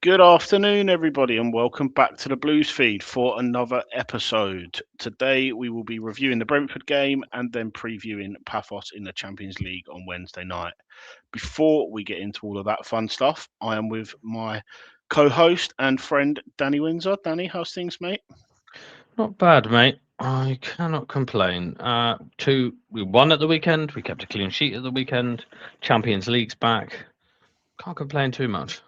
Good afternoon, everybody, and welcome back to the Blues feed for another episode. Today, we will be reviewing the Brentford game and then previewing Pafos in the Champions League on Wednesday night. Before we get into all of that fun stuff, I am with my co host and friend, Danny Windsor. Danny, how's things, mate? Not bad, mate. I cannot complain. We won at the weekend. We kept a clean sheet at the weekend. Champions League's back. Can't complain too much.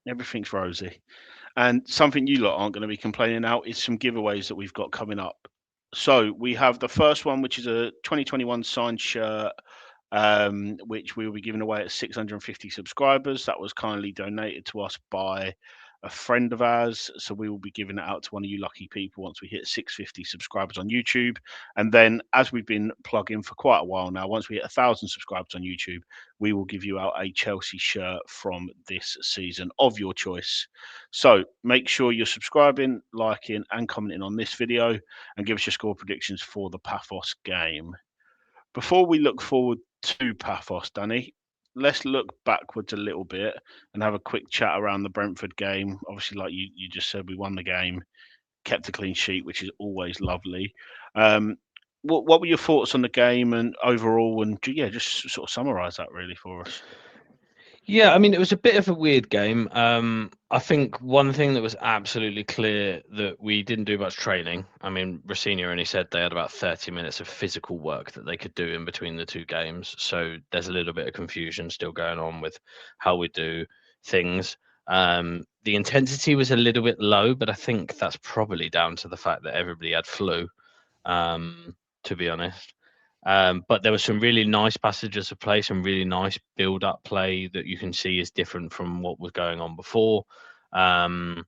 Everything's rosy. And something you lot aren't going to be complaining now is some giveaways that we've got coming up. So we have the first one, which is a 2021 signed shirt, which we will be giving away at 650 subscribers. That was kindly donated to us by a friend of ours. So we will be giving it out to one of you lucky people once we hit 650 subscribers on YouTube. And then, as we've been plugging for quite a while now, once we hit 1,000 subscribers on YouTube, we will give you out a Chelsea shirt from this season of your choice. So make sure you're subscribing, liking, and commenting on this video and give us your score predictions for the Paphos game. Before we look forward to Paphos, Danny, let's look backwards a little bit and have a quick chat around the Brentford game. Obviously, like you just said, we won the game, kept a clean sheet, which is always lovely. Um, what were your thoughts on the game and overall, and yeah, just sort of summarise that really for us. Yeah, I mean, it was a bit of a weird game. I think one thing that was absolutely clear that we didn't do much training. I mean, Rossini only said they had about 30 minutes of physical work that they could do in between the two games. So there's a little bit of confusion still going on with how we do things. The intensity was a little bit low, but I think that's probably down to the fact that everybody had flu, to be honest. But there were some really nice passages of play, some really nice build-up play that you can see is different from what was going on before. Um,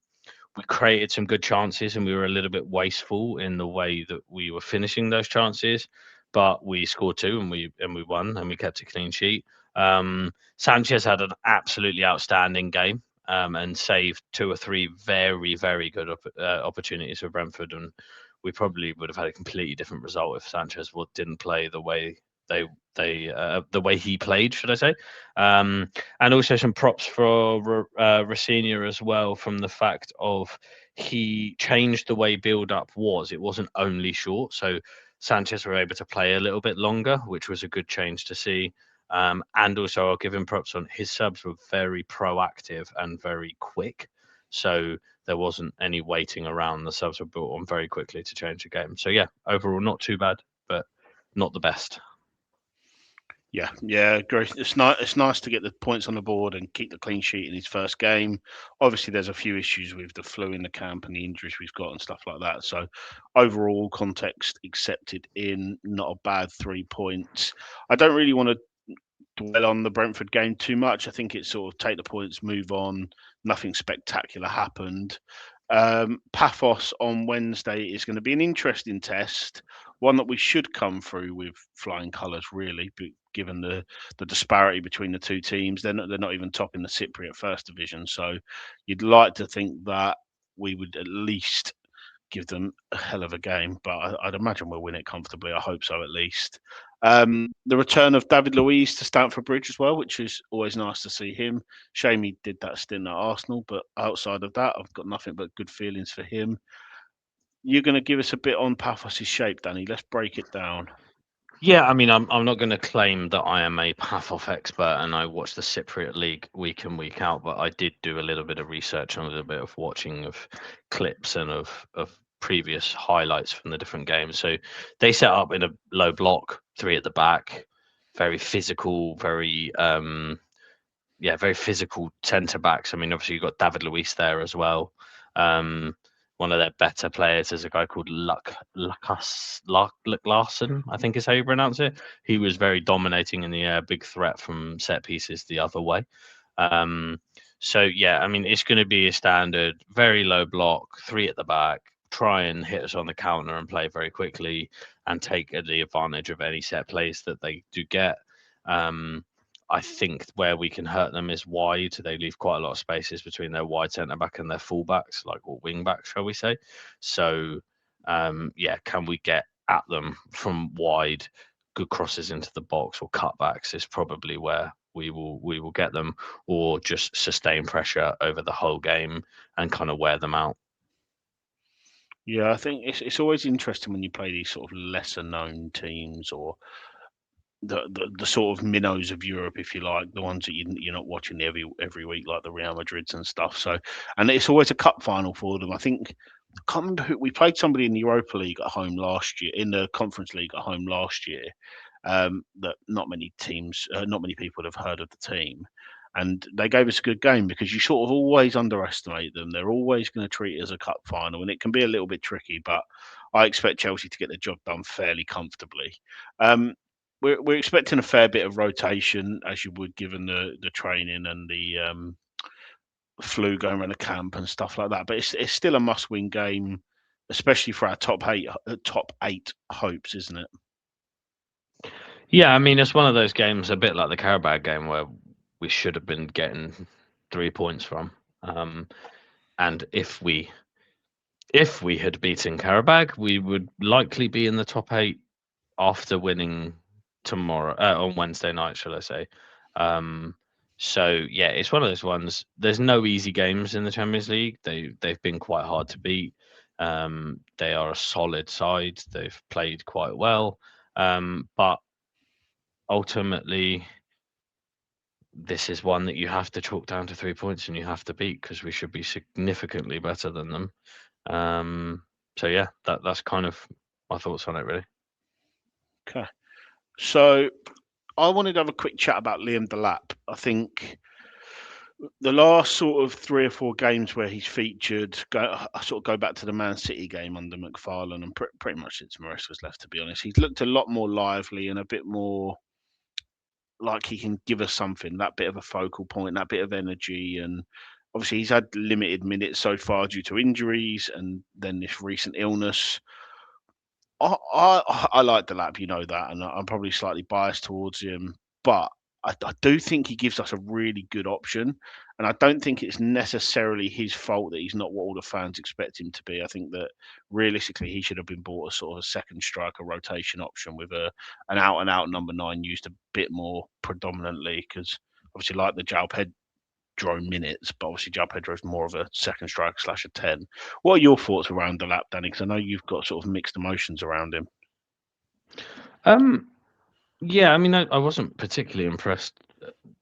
we created some good chances, and we were a little bit wasteful in the way that we were finishing those chances. But we scored two, and we won, and we kept a clean sheet. Sanchez had an absolutely outstanding game. And saved two or three very, very good opportunities for Brentford, and we probably would have had a completely different result if Sanchez didn't play the way the way he played, should I say? And also some props for Rafinha as well, from the fact of he changed the way build up was. It wasn't only short, so Sanchez were able to play a little bit longer, which was a good change to see. And also, I'll give him props on his subs were very proactive and very quick. So there wasn't any waiting around. The subs were brought on very quickly to change the game. So yeah, overall not too bad, but not the best. Yeah, great. It's nice to get the points on the board and keep the clean sheet in his first game. Obviously, there's a few issues with the flu in the camp and the injuries we've got and stuff like that. So, overall, context accepted in not a bad 3 points. I don't really want to dwell on the Brentford game too much. I think it's sort of take the points, move on. Nothing spectacular happened. Paphos on Wednesday is going to be an interesting test, one that we should come through with flying colours, really, given the disparity between the two teams. They're not even topping the Cypriot First Division, so you'd like to think that we would at least give them a hell of a game, but I'd imagine we'll win it comfortably. I hope so, at least. The return of David Luiz to Stamford Bridge as well, which is always nice to see him. Shame he did that stint at Arsenal, but outside of that, I've got nothing but good feelings for him. You're going to give us a bit on Paphos' shape, Danny. Let's break it down. Yeah, I mean, I'm not going to claim that I am a Pafos expert and I watch the Cypriot League week in week out, but I did do a little bit of research and a little bit of watching of clips and of previous highlights from the different games. So they set up in a low block, three at the back, very physical, very physical centre backs. I mean, obviously you've got David Luiz there as well. Um, One of their better players is a guy called Luck Larson, I think is how you pronounce it. He was very dominating in the air, big threat from set pieces the other way. Um, so yeah, I mean, it's going to be a standard, very low block, three at the back. Try and hit us on the counter and play very quickly, and take the advantage of any set plays that they do get. Um, I think where we can hurt them is wide. They leave quite a lot of spaces between their wide centre back and their full backs, like, or wing backs, shall we say? So, yeah, can we get at them from wide? Good crosses into the box or cutbacks is probably where we will get them, or just sustain pressure over the whole game and kind of wear them out. Yeah, I think it's always interesting when you play these sort of lesser known teams, or the sort of minnows of Europe, if you like, the ones that you're not watching every week, like the Real Madrids and stuff. So, and it's always a cup final for them. I think I can't remember who we played, somebody in the Europa League at home last year, in the Conference League at home last year. That not many teams, not many people have heard of the team. And they gave us a good game because you sort of always underestimate them. They're always going to treat it as a cup final, and it can be a little bit tricky. But I expect Chelsea to get the job done fairly comfortably. Um, we're expecting a fair bit of rotation, as you would, given the training and the flu going around the camp and stuff like that. But it's still a must win game, especially for our top eight hopes, isn't it? Yeah, I mean, it's one of those games, a bit like the Carabao game, where we should have been getting 3 points from. And if we had beaten Karabag, we would likely be in the top 8 after winning tomorrow, on Wednesday night, shall I say. Um, so yeah, it's one of those ones. There's no easy games in the Champions League. They've been quite hard to beat. They are a solid side. They've played quite well. But ultimately, this is one that you have to chalk down to 3 points and you have to beat, because we should be significantly better than them. So yeah, that's kind of my thoughts on it, really. Okay. So I wanted to have a quick chat about Liam Delap. I think the last sort of 3 or 4 games where he's featured, I sort of go back to the Man City game under McFarlane, and pretty much since Maresca's left, to be honest. He's looked a lot more lively and a bit more like he can give us something, that bit of a focal point, that bit of energy. And obviously, he's had limited minutes so far due to injuries and then this recent illness. I like the lap, you know that, and I'm probably slightly biased towards him, but I do think he gives us a really good option, and I don't think it's necessarily his fault that he's not what all the fans expect him to be. I think that realistically he should have been bought as sort of a second striker rotation option with an out and out number 9 used a bit more predominantly, because obviously like the João drone minutes, but obviously João Pedro is more of a second striker slash a 10. What are your thoughts around the lap, Danny? Because I know you've got sort of mixed emotions around him. Um, yeah, I mean, I wasn't particularly impressed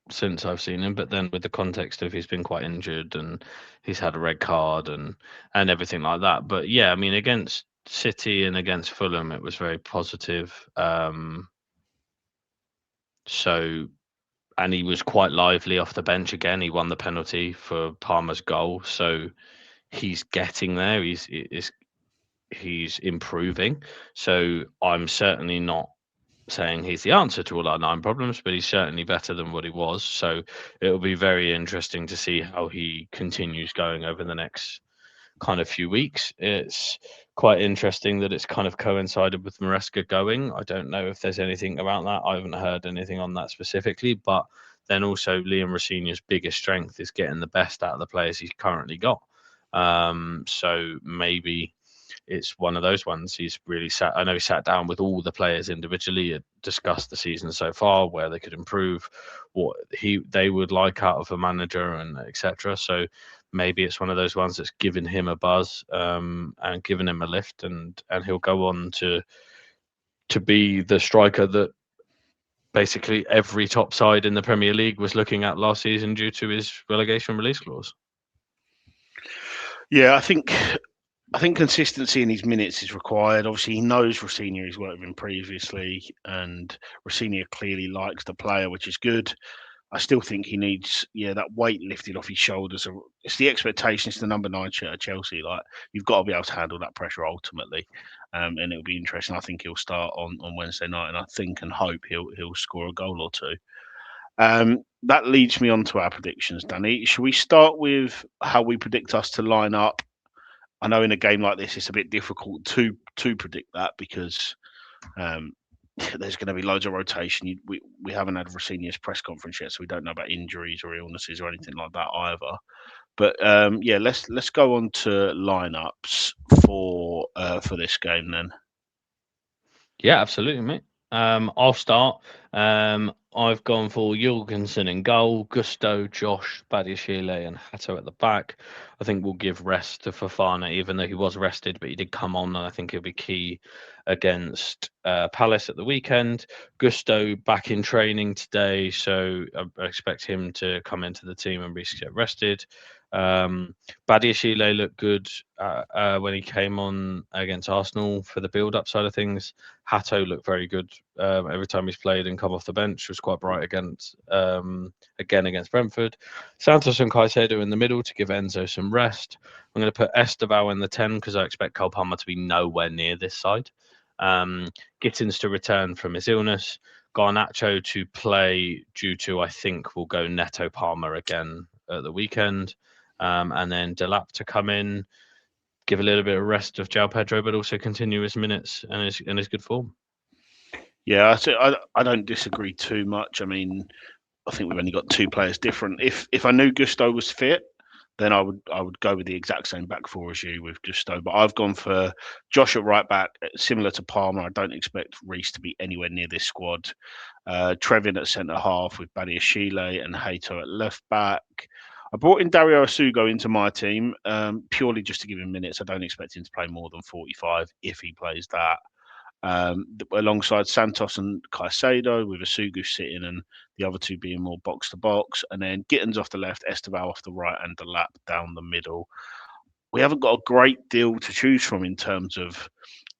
since I've seen him, but then with the context of he's been quite injured and he's had a red card and everything like that. But yeah, I mean, against City and against Fulham, it was very positive. So, and he was quite lively off the bench again. He won the penalty for Palmer's goal, so he's getting there. He's improving. So I'm certainly not saying he's the answer to all our 9 problems, but he's certainly better than what he was. So it'll be very interesting to see how he continues going over the next kind of few weeks. It's quite interesting that it's kind of coincided with Maresca going. I don't know if there's anything about that. I haven't heard anything on that specifically, but then also Liam Rosenior's biggest strength is getting the best out of the players he's currently got. So maybe it's one of those ones. He's really I know he sat down with all the players individually, discussed the season so far, where they could improve, what they would like out of a manager, and etc. So maybe it's one of those ones that's given him a buzz, and given him a lift, and he'll go on to be the striker that basically every top side in the Premier League was looking at last season due to his relegation release clause. Yeah, I think consistency in his minutes is required. Obviously, he knows Rosenior. He's worked with him previously, and Rosenior clearly likes the player, which is good. I still think he needs, that weight lifted off his shoulders. It's the expectation. It's the number 9 shirt at Chelsea. Like, you've got to be able to handle that pressure ultimately, and it'll be interesting. I think he'll start on Wednesday night, and I think and hope he'll score a goal or two. That leads me on to our predictions, Danny. Should we start with how we predict us to line up? I know in a game like this, it's a bit difficult to predict that because um, there's going to be loads of rotation. We haven't had Rossini's press conference yet, so we don't know about injuries or illnesses or anything like that either. But yeah, let's go on to lineups for this game then. Yeah, absolutely, mate. I'll start. I've gone for Jorgensen in goal, Gusto, Josh, Badiashile, and Hato at the back. I think we'll give rest to Fofana, even though he was rested, but he did come on, and I think he'll be key against Palace at the weekend. Gusto back in training today, so I expect him to come into the team and get rested. Badiashile looked good when he came on against Arsenal for the build-up side of things. Hato looked very good every time he's played and come off the bench. Was quite bright again against Brentford. Santos and Caicedo in the middle to give Enzo some rest. I'm going to put Esteval in the 10 because I expect Cole Palmer to be nowhere near this side. Gittins to return from his illness. Garnacho to play due to, I think, will go Neto Palmer again at the weekend. And then Delap to come in, give a little bit of rest of João Pedro, but also continue his minutes and his good form. Yeah, I don't disagree too much. I mean, I think we've only got two players different. If I knew Gusto was fit, then I would go with the exact same back four as you with Gusto. But I've gone for Josh at right back, similar to Palmer. I don't expect Reece to be anywhere near this squad. Trevin at centre half with Badiashile and Hato at left back. I brought in Dario Asugo into my team purely just to give him minutes. I don't expect him to play more than 45 if he plays that. Alongside Santos and Caicedo, with Asugu sitting and the other two being more box to box, and then Gittins off the left, Esteval off the right, and Delap down the middle. We haven't got a great deal to choose from in terms of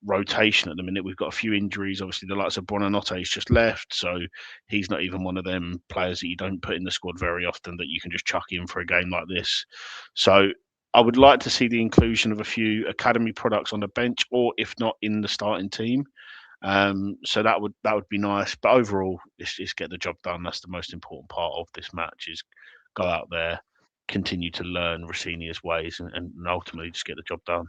rotation at the minute. We've got a few injuries. Obviously, the likes of Buonanote's just left, so he's not even one of them players that you don't put in the squad very often that you can just chuck in for a game like this. So I would like to see the inclusion of a few academy products on the bench, or if not in the starting team. So that would be nice. But overall, it's get the job done. That's the most important part of this match: is go out there, continue to learn Rossini's ways, and ultimately just get the job done.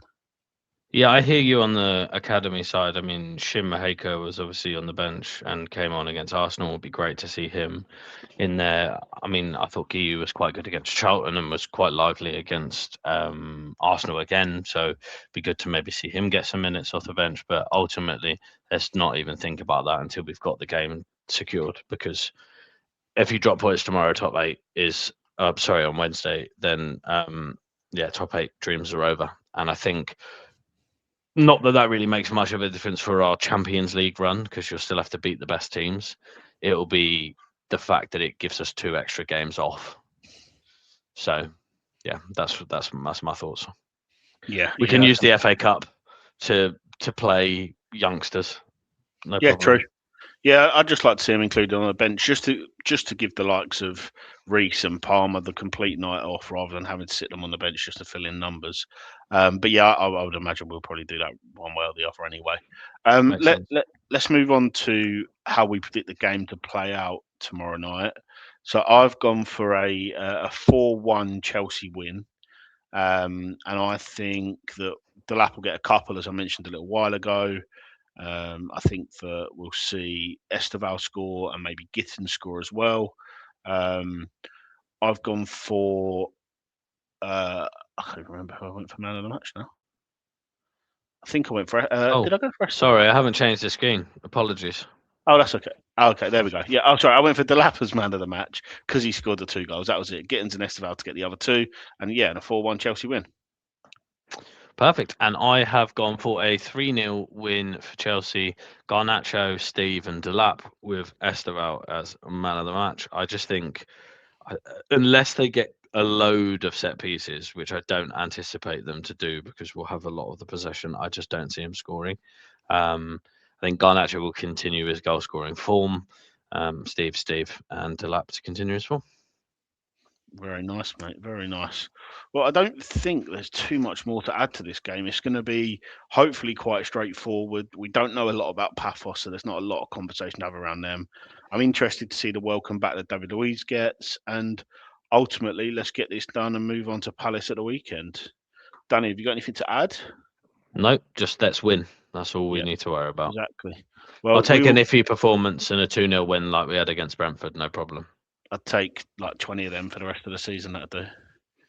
Yeah, I hear you on the academy side. I mean, Shin Maheko was obviously on the bench and came on against Arsenal. It would be great to see him in there. I mean, I thought Guiu was quite good against Charlton and was quite lively against Arsenal again. So it'd be good to maybe see him get some minutes off the bench. But ultimately, let's not even think about that until we've got the game secured. Because if you drop points tomorrow, top eight is on Wednesday, then top eight dreams are over. And I think not that really makes much of a difference for our Champions League run because you'll still have to beat the best teams. It'll be the fact that it gives us 2 extra games off. So, yeah, that's my thoughts. Yeah, we can use the FA Cup to play youngsters. No problem. True. Yeah, I'd just like to see him included on the bench just to give the likes of Reece and Palmer the complete night off rather than having to sit them on the bench just to fill in numbers. But yeah, I would imagine we'll probably do that one way or the other anyway. Let's move on to how we predict the game to play out tomorrow night. So I've gone for a 4-1 Chelsea win. And I think that Delap will get a couple, as I mentioned a little while ago. I think that we'll see Esteval score and maybe Gittins score as well. I've gone for I can't remember who I went for man of the match now. I think I went for. Did I go for? Sorry, I haven't changed the screen. Apologies. Oh, that's okay. Okay, there we go. Yeah, sorry. I went for Delap as man of the match because he scored the 2 goals. That was it. Gittins and Esteval to get the other 2, and a 4-1 Chelsea win. Perfect. And I have gone for a 3-0 win for Chelsea. Garnacho, Steve, and Delap with Esteval as man of the match. I just think, unless they get a load of set pieces, which I don't anticipate them to do because we'll have a lot of the possession, I just don't see him scoring. I think Garnacho will continue his goal scoring form. Steve, and Delap to continue his form. Very nice, mate. Very nice. Well, I don't think there's too much more to add to this game. It's going to be hopefully quite straightforward. We don't know a lot about Pafos, so there's not a lot of conversation to have around them. I'm interested to see the welcome back that David Luiz gets, and ultimately, let's get this done and move on to Palace at the weekend. Danny, have you got anything to add? No, just let's win. That's all we need to worry about. Exactly. Well, I'll take an iffy performance and a 2-0 win like we had against Brentford. No problem. I'd take like 20 of them for the rest of the season. That'd do.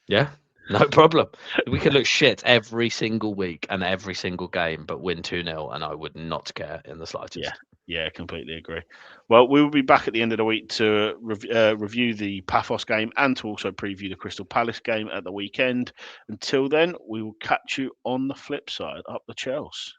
Yeah. No problem. We could look shit every single week and every single game, but win 2-0, and I would not care in the Yeah, slightest. yeah, completely agree. Well, we will be back at the end of the week to review the Pafos game and to also preview the Crystal Palace game at the weekend. Until then, we will catch you on the flip side. Up the Chels.